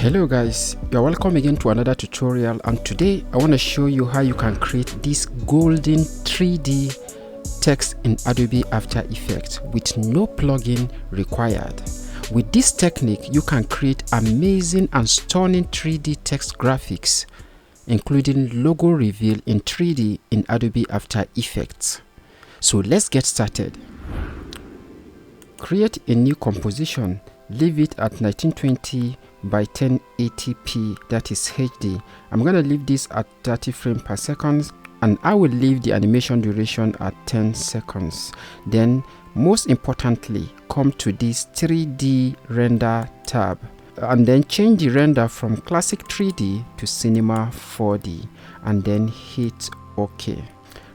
Hello guys, you're welcome again to another tutorial, and today I want to show you how you can create this golden 3D text in Adobe After Effects with no plugin required. With this technique, you can create amazing and stunning 3D text graphics, including logo reveal in 3D in Adobe After Effects. So let's get started. Create a new composition. Leave it at 1920 by 1080p, that is HD. I'm going to leave this at 30 frames per second, and I will leave the animation duration at 10 seconds. Then most importantly, come to this 3D render tab and then change the render from classic 3D to cinema 4D and then hit OK.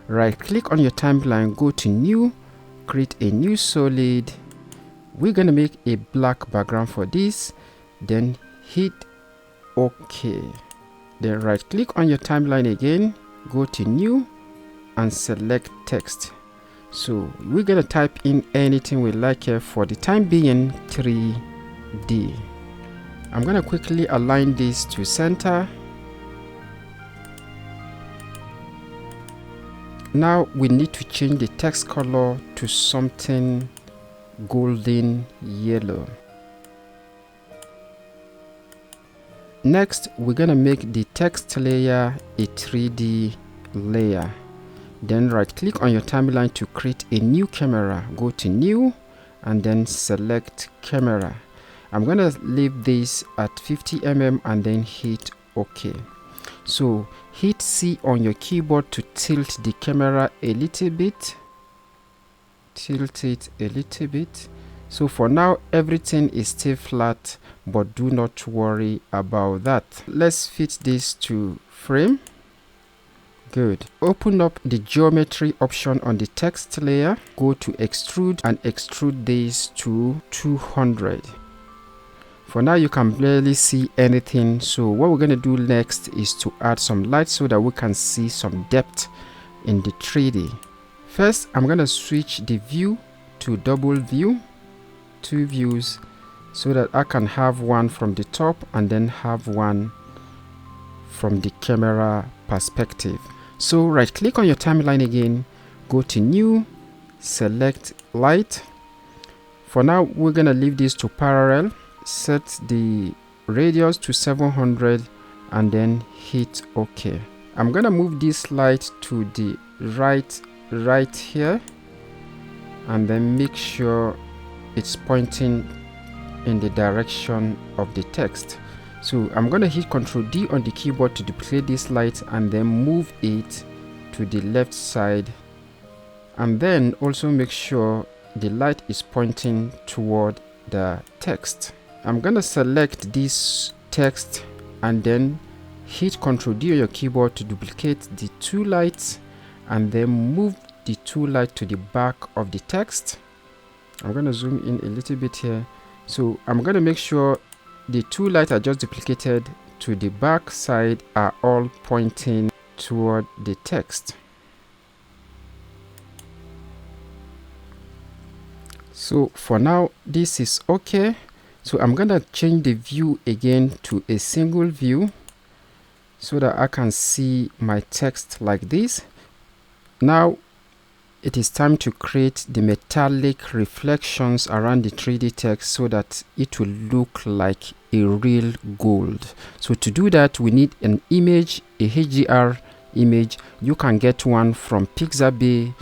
Right click on your timeline, go to new, create a new solid. We're gonna make a black background for this, then hit OK. Then right click on your timeline again, go to new and select text. So we're gonna type in anything we like here, for the time being 3D. I'm gonna quickly align this to center. Now we need to change the text color to something golden yellow. Next, we're gonna make the text layer a 3D layer. Then right click on your timeline to create a new camera. Go to new and then select camera. I'm gonna leave this at 50 mm and then hit OK. So hit C on your keyboard to tilt the camera a little bit. Tilt it a little bit. So for now everything is still flat, but do not worry about that. Let's fit this to frame. Good. Open up the geometry option on the text layer, go to extrude and extrude this to 200. For now you can barely see anything, so what we're going to do next is to add some light so that we can see some depth in the 3D. First, I'm going to switch the view to double view, two views, so that I can have one from the top and then have one from the camera perspective. So right click on your timeline again, go to new, select light. For now we're going to leave this to parallel, set the radius to 700 and then hit OK. I'm going to move this light to the right here and then make sure it's pointing in the direction of the text. So I'm going to hit Ctrl D on the keyboard to duplicate this light and then move it to the left side, and then also make sure the light is pointing toward the text. I'm going to select this text and then hit Ctrl D on your keyboard to duplicate the two lights and then move the two lights to the back of the text. I'm going to zoom in a little bit here. So I'm going to make sure the two lights I just duplicated to the back side are all pointing toward the text. So for now this is okay. So I'm going to change the view again to a single view so that I can see my text like this. Now it is time to create the metallic reflections around the 3D text so that it will look like a real gold. So to do that, we need an image, a HDR image. You can get one from pixabay.com.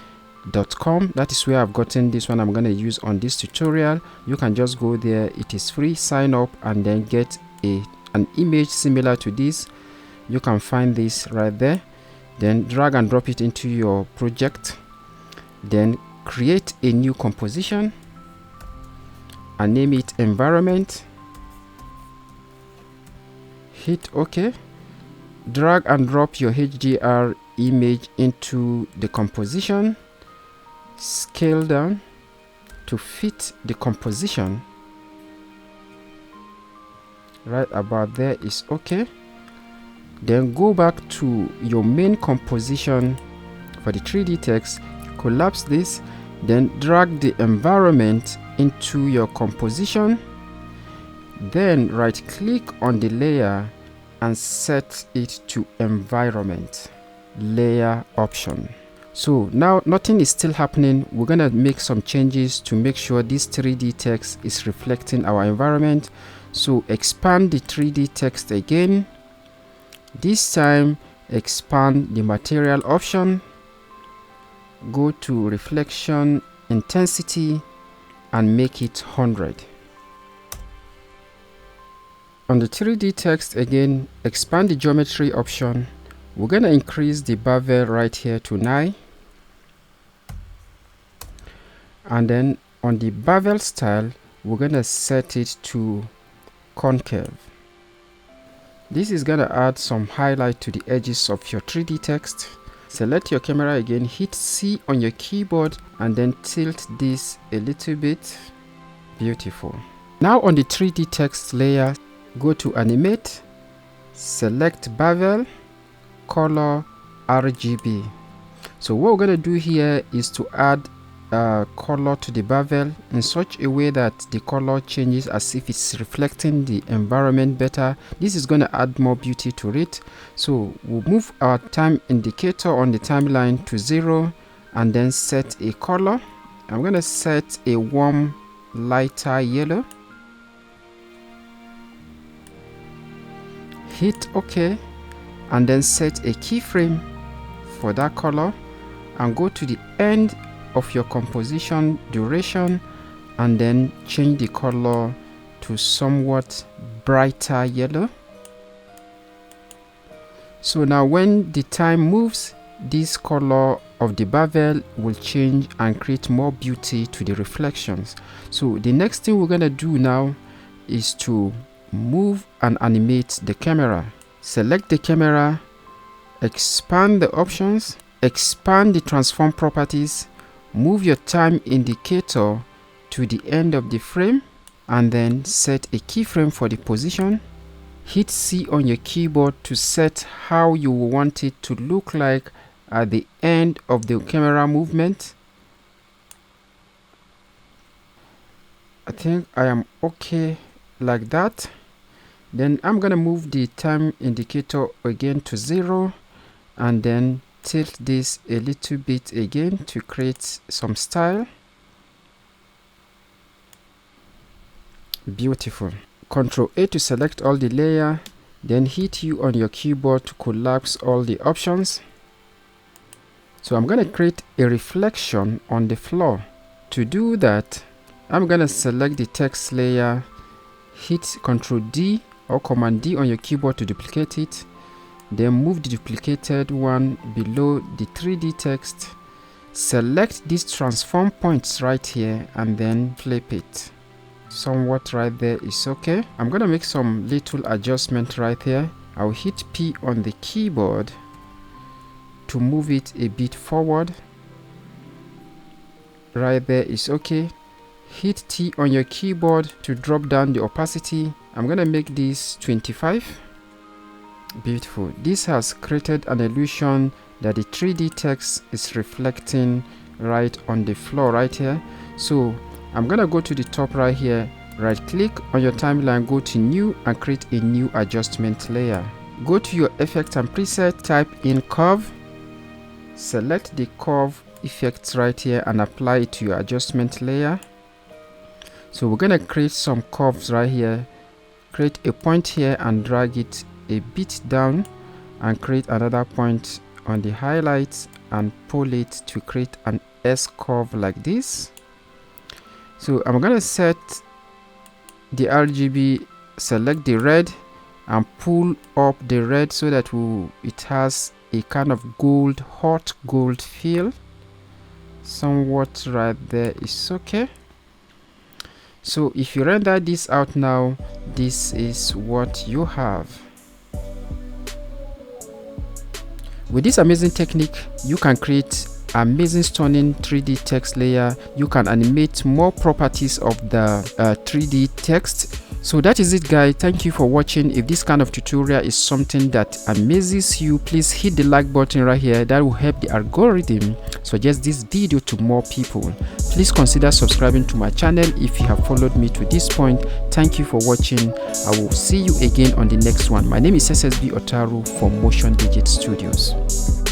That is where I've gotten this one I'm going to use on this tutorial. You can just go there, it is free, sign up and then get an image similar to this. You can find this right there. Then drag and drop it into your project. Then create a new composition and name it environment. Hit OK. Drag and drop your HDR image into the composition. Scale down to fit the composition. Right about there is OK. Then go back to your main composition for the 3D text. Collapse this, then drag the environment into your composition. Then right click on the layer and set it to environment, layer option. So now nothing is still happening. We're gonna make some changes to make sure this 3D text is reflecting our environment. So expand the 3D text again. This time expand the material option, go to reflection intensity and make it 100. On the 3D text again, expand the geometry option. We're gonna increase the bevel right here to 9. And then on the bevel style, we're gonna set it to concave. This is gonna add some highlight to the edges of your 3D text. Select your camera again, hit C on your keyboard and then tilt this a little bit. Beautiful. Now on the 3D text layer, go to animate, select bevel, color, RGB. So what we're gonna do here is to add color to the bevel in such a way that the color changes as if it's reflecting the environment better. This is going to add more beauty to it. So we'll move our time indicator on the timeline to 0 and then set a color. I'm going to set a warm lighter yellow. Hit OK and then set a keyframe for that color and go to the end of your composition duration and then change the color to somewhat brighter yellow. So now when the time moves, this color of the bevel will change and create more beauty to the reflections. So the next thing we're gonna do now is to move and animate the camera. Select the camera, expand the options, expand the transform properties, move your time indicator to the end of the frame and then set a keyframe for the position. Hit C on your keyboard to set how you want it to look like at the end of the camera movement. I think I am okay like that. Then I'm gonna move the time indicator again to 0 and then tilt this a little bit again to create some style. Beautiful. Ctrl A to select all the layer, then hit U on your keyboard to collapse all the options. So I'm going to create a reflection on the floor. To do that, I'm going to select the text layer, hit Ctrl D or Command D on your keyboard to duplicate it. Then move the duplicated one below the 3D text. Select these transform points right here and then flip it. Somewhat right there is okay. I'm gonna make some little adjustment right here. I'll hit P on the keyboard to move it a bit forward. Right there is okay. Hit T on your keyboard to drop down the opacity. I'm gonna make this 25. Beautiful. This has created an illusion that the 3D text is reflecting right on the floor right here. So I'm gonna go to the top right here, right click on your timeline, go to new and create a new adjustment layer. Go to your effect and preset, type in curve, select the curve effects right here and apply it to your adjustment layer. So we're gonna create some curves right here, create a point here and drag it a bit down and create another point on the highlights and pull it to create an S curve like this. So I'm gonna set the RGB, select the red and pull up the red so that it has a kind of gold, hot gold feel. Somewhat right there is okay. So if you render this out now, this is what you have. With this amazing technique, you can create amazing stunning 3D text layer. You can animate more properties of the 3D text. So that is it, guys. Thank you for watching. If this kind of tutorial is something that amazes you, please hit the like button right here. That will help the algorithm suggest this video to more people. Please consider subscribing to my channel if you have followed me to this point. Thank you for watching. I will see you again on the next one. My name is SSB Otaru from Motion Digit Studios.